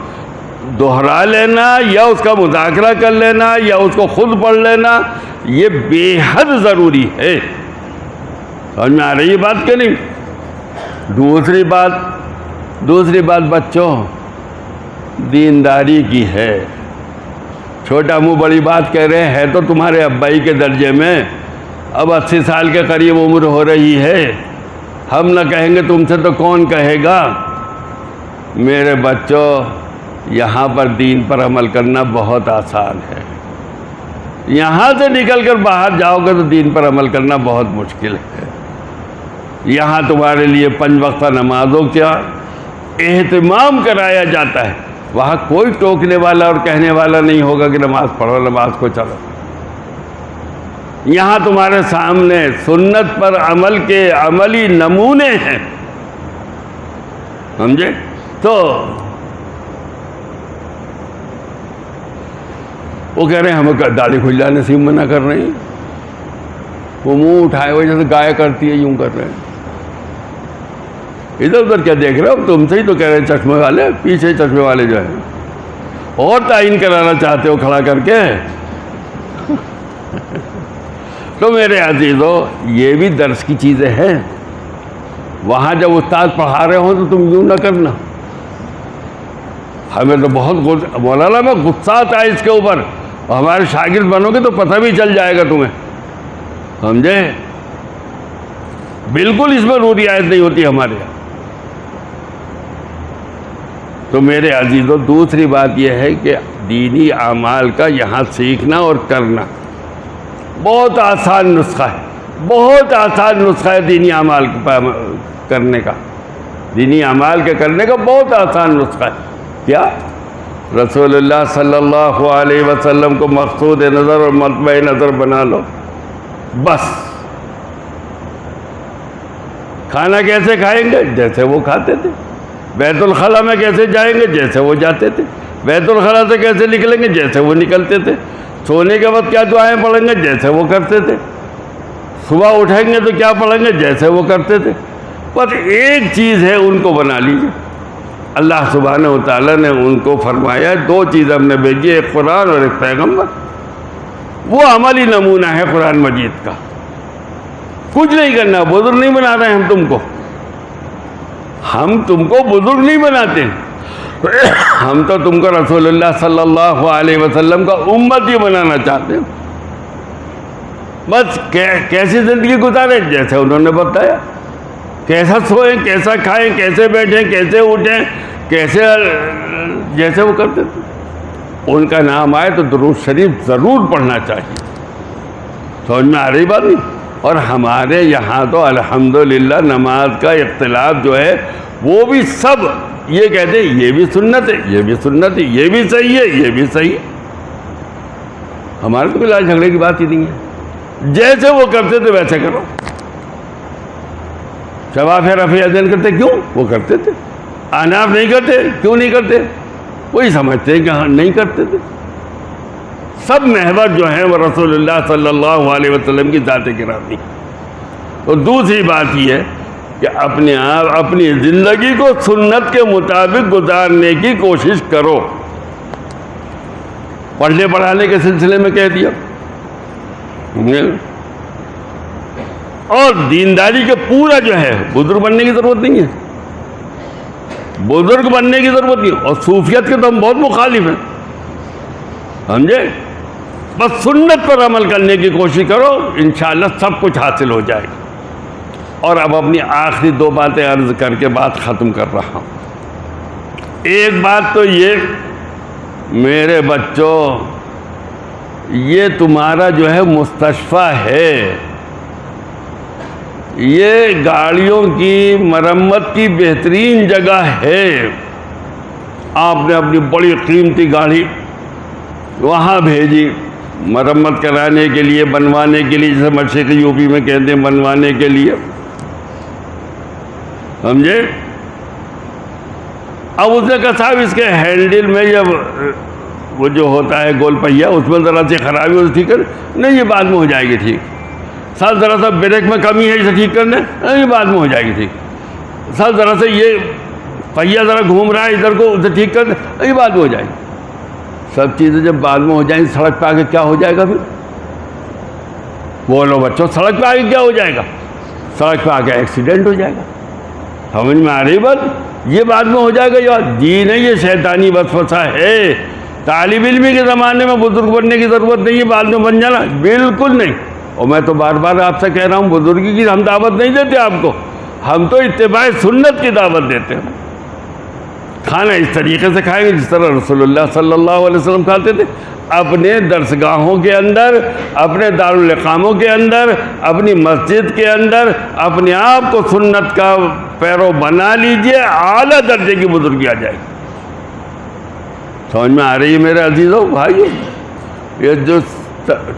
دہرا لینا، یا اس کا مذاکرہ کر لینا، یا اس کو خود پڑھ لینا، یہ بے حد ضروری ہے۔ سمجھ میں آ رہی ہے بات کہ نہیں؟ دوسری بات بچوں دینداری کی ہے۔ چھوٹا منہ بڑی بات کہہ رہے ہیں تو تمہارے ابائی کے درجے میں، اب 80 سال کے قریب عمر ہو رہی ہے، ہم نہ کہیں گے تم سے تو کون کہے گا؟ میرے بچوں یہاں پر دین پر عمل کرنا بہت آسان ہے، یہاں سے نکل کر باہر جاؤ گے تو دین پر عمل کرنا بہت مشکل ہے۔ یہاں تمہارے لیے 5 وقتہ نمازوں کا اہتمام کرایا جاتا ہے، وہاں کوئی ٹوکنے والا اور کہنے والا نہیں ہوگا کہ نماز پڑھو، نماز کو چلو۔ یہاں تمہارے سامنے سنت پر عمل کے عملی نمونے ہیں، سمجھے؟ تو وہ کہہ رہے ہیں ہمیں داڑھی کھل جانے سے منع کر رہے ہیں، وہ منہ اٹھائے ہوئے جیسے گائے کرتی ہے یوں کر رہے ہیں۔ ادھر ادھر کیا دیکھ رہے ہو؟ تم سے ہی تو کہہ رہے ہیں چشمے والے، پیچھے چشمے والے جو ہیں، اور تعین کرانا چاہتے ہو کھڑا کر کے۔ تو میرے عزیزو یہ بھی درس کی چیزیں ہیں، وہاں جب استاد پڑھا رہے ہوں تو تم یوں نہ کرنا۔ ہمیں تو بہت مولانا میں غصہ آتا ہے اس کے اوپر، اور ہمارے شاگرد بنو گے تو پتہ بھی چل جائے گا تمہیں، سمجھے؟ بالکل اس میں رعایت نہیں ہوتی ہمارے یہاں۔ تو میرے عزیزو دوسری بات یہ ہے کہ دینی اعمال کا یہاں سیکھنا اور کرنا بہت آسان نسخہ ہے، بہت آسان نسخہ ہے دینی اعمال کرنے کا، دینی اعمال کے کرنے کا بہت آسان نسخہ ہے۔ کیا؟ رسول اللہ صلی اللہ علیہ وسلم کو مقصود نظر اور مطمع نظر بنا لو، بس۔ کھانا کیسے کھائیں گے؟ جیسے وہ کھاتے تھے۔ بیت الخلاء میں کیسے جائیں گے؟ جیسے وہ جاتے تھے۔ بیت الخلاء سے کیسے نکلیں گے؟ جیسے وہ نکلتے تھے۔ سونے کے وقت کیا دعائیں پڑھیں گے؟ جیسے وہ کرتے تھے۔ صبح اٹھیں گے تو کیا پڑھیں گے؟ جیسے وہ کرتے تھے۔ بس ایک چیز ہے، ان کو بنا لیجیے، اللہ سبحانہ و تعالیٰ نے ان کو فرمایا دو چیز ہم نے بھیجی، ایک قرآن اور ایک پیغمبر. وہ عملی نمونہ ہے قرآن مجید کا. کچھ نہیں کرنا، بزرگ نہیں بنا رہے ہم تم کو، ہم تم کو بزرگ نہیں بناتے، ہم تو تم کو رسول اللہ صلی اللہ علیہ وسلم کا امتی بنانا چاہتے ہیں. بس کیسی زندگی گزاریں جیسے انہوں نے بتایا، کیسا سوئیں، کیسا کھائیں، کیسے بیٹھیں، کیسے اٹھیں، کیسے جیسے وہ کرتے تھے. ان کا نام آئے تو درود شریف ضرور پڑھنا چاہیے. سمجھ میں آ رہی بات نہیں؟ اور ہمارے یہاں تو الحمدللہ نماز کا اختلاف جو ہے وہ بھی سب یہ کہتے ہیں یہ بھی سنت ہے، یہ بھی سنت ہے، یہ بھی صحیح ہے، یہ بھی صحیح ہے. ہمارے تو کوئی لڑائی جھگڑے کی بات ہی نہیں ہے، جیسے وہ کرتے تھے ویسے کرو. شفاف رفع یدین کرتے کیوں؟ وہ کرتے تھے. اناف نہیں کرتے کیوں نہیں کرتے؟ وہی سمجھتے ہیں کہ ہاں نہیں کرتے تھے. سب محور جو ہیں وہ رسول اللہ صلی اللہ علیہ وسلم کی ذات گرامی. اور دوسری بات یہ ہے کہ اپنے آپ اپنی زندگی کو سنت کے مطابق گزارنے کی کوشش کرو. پڑھنے پڑھانے کے سلسلے میں کہہ دیا، اور دینداری کے پورا جو ہے بزرگ بننے کی ضرورت نہیں ہے، بزرگ بننے کی ضرورت نہیں. اور صوفیت کے تو ہم بہت مخالف ہیں، سمجھے؟ بس سنت پر عمل کرنے کی کوشش کرو، انشاءاللہ سب کچھ حاصل ہو جائے گا. اور اب اپنی آخری دو باتیں عرض کر کے بات ختم کر رہا ہوں. ایک بات تو یہ میرے بچوں، یہ تمہارا جو ہے مستشفیٰ ہے، یہ گاڑیوں کی مرمت کی بہترین جگہ ہے. آپ نے اپنی بڑی قیمتی گاڑی وہاں بھیجی مرمت کرانے کے لیے، بنوانے کے لیے، جیسے مشرقی یو پی میں کہتے ہیں بنوانے کے لیے، سمجھے؟ اب اس نے کہا صاحب اس کے ہینڈل میں جب وہ جو ہوتا ہے گول پہیا اس میں ذرا سی خرابی ہو ٹھیک ہے، نہیں یہ بعد میں ہو جائے گی ٹھیک. سر ذرا سا بریک میں کمی ہے اسے ٹھیک کرنے، نہیں بعد میں ہو جائے گی ٹھیک. سر ذرا سے یہ پہیا ذرا گھوم رہا ہے ادھر کو، اسے ٹھیک کرنے، نہیں بعد میں ہو جائے گی. سب چیزیں جب بعد میں ہو جائیں گی سڑک پہ آگے کیا ہو جائے گا پھر؟ بولو بچوں، سڑک پہ آگے کیا ہو جائے گا؟ سڑک پہ آگے ایکسیڈنٹ ہو جائے گا. سمجھ میں آ رہی بات؟ یہ بعد میں ہو جائے گا یا جی نہیں، یہ شیطانی وسوسہ ہے. طالب علمی کے زمانے میں بزرگ بننے کی ضرورت نہیں ہے، بعد میں بن جانا بالکل نہیں. اور میں تو بار بار آپ سے کہہ رہا ہوں بزرگی کی ہم دعوت نہیں دیتے آپ کو، ہم تو اتباع سنت کی دعوت دیتے ہیں. کھانا اس طریقے سے کھائیں گے جس طرح رسول اللہ صلی اللہ علیہ وسلم کھاتے تھے، اپنے درسگاہوں کے اندر، اپنے دارالاقاموں کے اندر، اپنی مسجد کے اندر اپنے آپ کو سنت کا پیرو بنا لیجئے، اعلیٰ درجے کی بزرگی آ جائے گی. سمجھ میں آ رہی ہے میرے عزیزوں بھائیو؟ یہ جو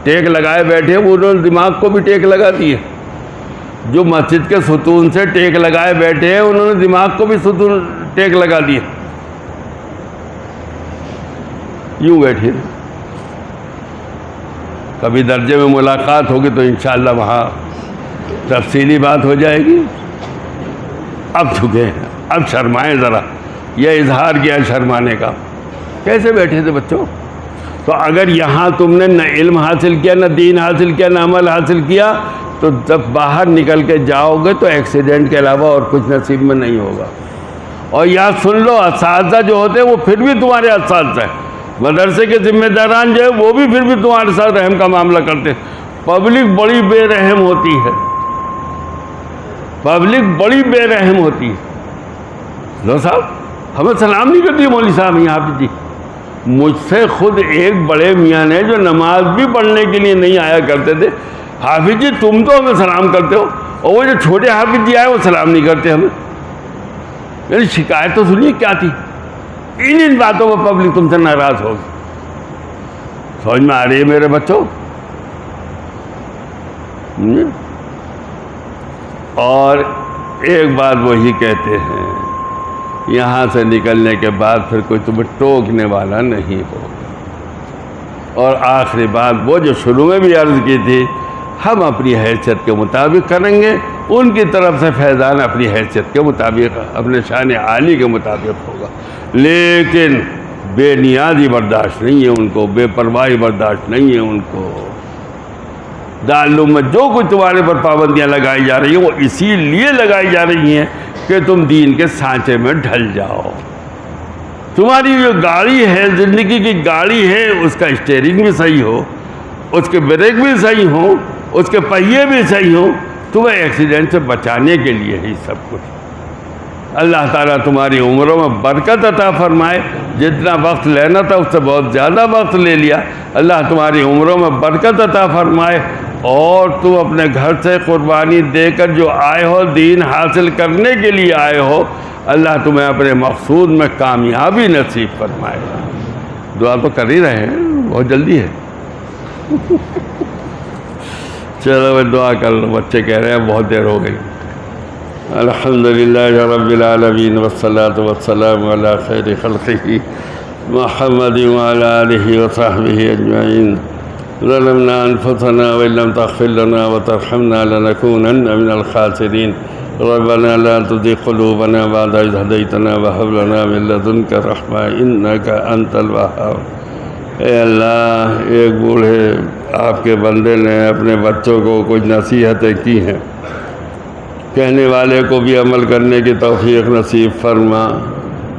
ٹیک لگائے بیٹھے ہیں انہوں نے دماغ کو بھی ٹیک لگا دی ہے. جو مسجد کے ستون سے ٹیک لگائے بیٹھے ہیں انہوں نے دماغ کو بھی ستون ٹیک لگا دیے. یوں بیٹھے کبھی درجے میں ملاقات ہوگی تو انشاءاللہ وہاں تفصیلی بات ہو جائے گی. اب چکے ہیں، اب شرمائیں ذرا، یہ اظہار کیا شرمانے کا. کیسے بیٹھے تھے بچوں؟ تو اگر یہاں تم نے نہ علم حاصل کیا، نہ دین حاصل کیا، نہ عمل حاصل کیا، تو جب باہر نکل کے جاؤ گے تو ایکسیڈنٹ کے علاوہ اور کچھ نصیب میں نہیں ہوگا. اور یاد سن لو، اساتذہ جو ہوتے ہیں وہ پھر بھی تمہارے اساتذہ ہیں. مدرسے کے ذمہ داران جو ہے وہ بھی پھر بھی تمہارے ساتھ رحم کا معاملہ کرتے ہیں. پبلک بڑی بے رحم ہوتی ہے، پبلک بڑی بے رحم ہوتی ہے. لو صاحب ہمیں سلام نہیں کرتی مولوی صاحب یہاں پہ. جی مجھ سے خود ایک بڑے میاں نے جو نماز بھی پڑھنے کے لیے نہیں آیا کرتے تھے، حافظ جی تم تو ہمیں سلام کرتے ہو، اور وہ جو چھوٹے حافظ جی آئے وہ سلام نہیں کرتے ہمیں. یعنی شکایت تو سنیے کیا تھی. ان باتوں پر پبلک تم سے ناراض ہوگی. سمجھ میں آ رہی ہے میرے بچوں؟ اور ایک بات وہی کہتے ہیں، یہاں سے نکلنے کے بعد پھر کوئی تمہیں ٹوکنے والا نہیں ہوگا. اور آخری بات وہ جو شروع میں بھی عرض کی تھی، ہم اپنی حیثیت کے مطابق کریں گے، ان کی طرف سے فیضان اپنی حیثیت کے مطابق، اپنے شان عالی کے مطابق ہوگا۔ لیکن بے نیازی برداشت نہیں ہے ان کو، بے پرواہی برداشت نہیں ہے ان کو۔ دارالعلوم میں جو کچھ تمہارے پر پابندیاں لگائی جا رہی ہیں وہ اسی لیے لگائی جا رہی ہیں کہ تم دین کے سانچے میں ڈھل جاؤ۔ تمہاری جو گاڑی ہے، زندگی کی گاڑی ہے، اس کا اسٹیئرنگ بھی صحیح ہو، اس کے بریک بھی صحیح ہوں، اس کے پہیے بھی صحیح ہوں، تمہیں ایکسیڈنٹ سے بچانے کے لیے ہی سب کچھ۔ اللہ تعالیٰ تمہاری عمروں میں برکت عطا فرمائے، جتنا وقت لینا تھا اس سے بہت زیادہ وقت لے لیا، اللہ تمہاری عمروں میں برکت عطا فرمائے، اور تم اپنے گھر سے قربانی دے کر جو آئے ہو، دین حاصل کرنے کے لیے آئے ہو، اللہ تمہیں اپنے مقصود میں کامیابی نصیب فرمائے۔ دعا تو کر ہی رہے ہیں، بہت جلدی ہے۔ چلو میں دعا کر لو، بچے کہہ رہے ہیں بہت دیر ہو گئی۔ الحمدللہ رب العالمین والصلاة والسلام علی خیر خلقہ محمد وعلی آلہ وصحبہ اجمعین۔ ظلمنا انفسنا وان لم تغفر لنا وترحمنا لنكونن من الخاسرین۔ ربنا لا تزغ قلوبنا بعد إذ هديتنا وهب لنا من لدنك رحمة إنك أنت الوهاب۔ اے اللہ، ایک بوڑھے آپ کے بندے نے اپنے بچوں کو کچھ نصیحتیں کی ہیں، کہنے والے کو بھی عمل کرنے کی توفیق نصیب فرما،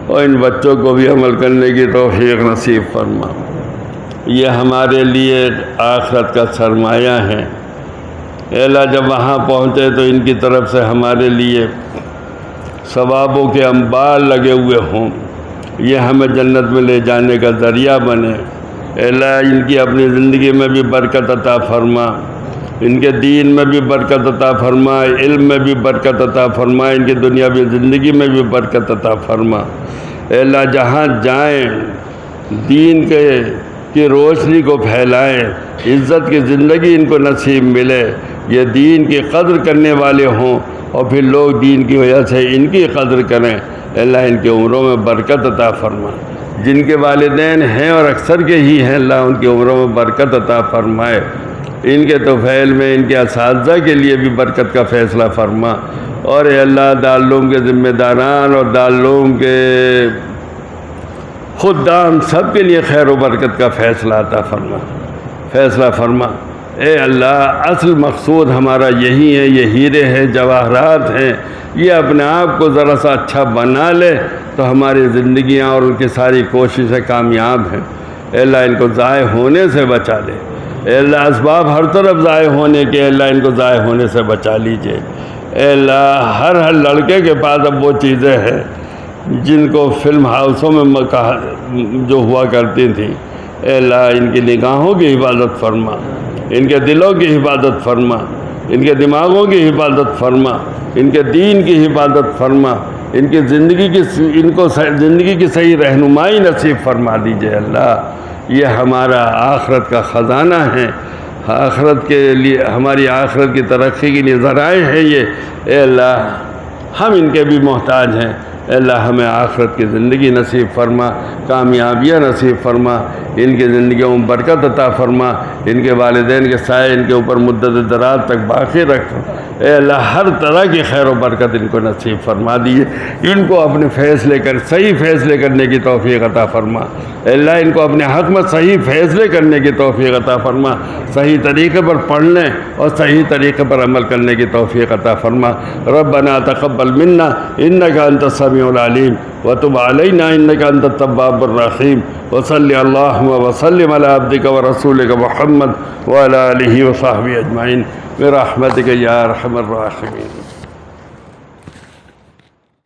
اور ان بچوں کو بھی عمل کرنے کی توفیق نصیب فرما۔ یہ ہمارے لیے آخرت کا سرمایہ ہے۔ اے اللہ، جب وہاں پہنچے تو ان کی طرف سے ہمارے لیے ثوابوں کے انبار لگے ہوئے ہوں، یہ ہمیں جنت میں لے جانے کا ذریعہ بنے۔ اے اللہ، ان کی اپنی زندگی میں بھی برکت عطا فرما، ان کے دین میں بھی برکت عطا فرما، علم میں بھی برکت عطا فرما، ان کی دنیاوی زندگی میں بھی برکت عطا فرما۔ اے اللہ، جہاں جائیں دین کی روشنی کو پھیلائیں، عزت کی زندگی ان کو نصیب ملے، یہ دین کی قدر کرنے والے ہوں، اور پھر لوگ دین کی وجہ سے ان کی قدر کریں۔ اللہ ان کی عمروں میں برکت عطا فرما، جن کے والدین ہیں اور اکثر کے ہی ہیں، اللہ ان کی عمروں میں برکت عطا فرمائے، ان کے طفیل میں ان کے اساتذہ کے لیے بھی برکت کا فیصلہ فرما، اور اے اللہ دارالعلوم کے ذمہ داران اور دارالعلوم کے خدام سب کے لیے خیر و برکت کا فیصلہ عطا فرما۔ اے اللہ، اصل مقصود ہمارا یہی ہے، یہ ہیرے ہیں، جواہرات ہیں، یہ اپنے آپ کو ذرا سا اچھا بنا لے تو ہماری زندگیاں اور ان کی ساری کوششیں کامیاب ہیں۔ اے اللہ، ان کو ضائع ہونے سے بچا لے۔ اے اللہ، اسباب ہر طرف ضائع ہونے کے، اللہ ان کو ضائع ہونے سے بچا لیجئے۔ اے اللہ، ہر لڑکے کے پاس اب وہ چیزیں ہیں جن کو فلم ہاؤسوں میں جو ہوا کرتی تھیں، اے اللہ ان کی نگاہوں کی حفاظت فرما، ان کے دلوں کی حفاظت فرما، ان کے دماغوں کی حفاظت فرما، ان کے دین کی حفاظت فرما، ان کی زندگی کی صحیح رہنمائی نصیب فرما دیجئے۔ اللہ، یہ ہمارا آخرت کا خزانہ ہے، آخرت کے لیے، ہماری آخرت کی ترقی کے لیے ذرائع ہیں یہ۔ اے اللہ، ہم ان کے بھی محتاج ہیں۔ اے اللہ، ہمیں آخرت کی زندگی نصیب فرما، کامیابیاں نصیب فرما، ان کی زندگیوں میں برکت عطا فرما، ان کے والدین کے سائے ان کے اوپر مدت دراز تک باقی رکھ۔ اے اللہ، ہر طرح کی خیر و برکت ان کو نصیب فرما دیجیے، ان کو اپنے صحیح فیصلے کرنے کی توفیق عطا فرما۔ اے اللہ، ان کو اپنے حق میں صحیح فیصلے کرنے کی توفیق عطا فرما، صحیح طریقے پر پڑھنے اور صحیح طریقے پر عمل کرنے کی توفیق عطا فرما۔ ربنا تقبل منا انک انت السمیع العلیم وتب علینا انک انت التواب الرحیم، وصلی اللہم وسلم علی عبدک ورسولک محمد وعلی آلہ وصحبہ اجمعین برحمتک یا ارحم الراحمین۔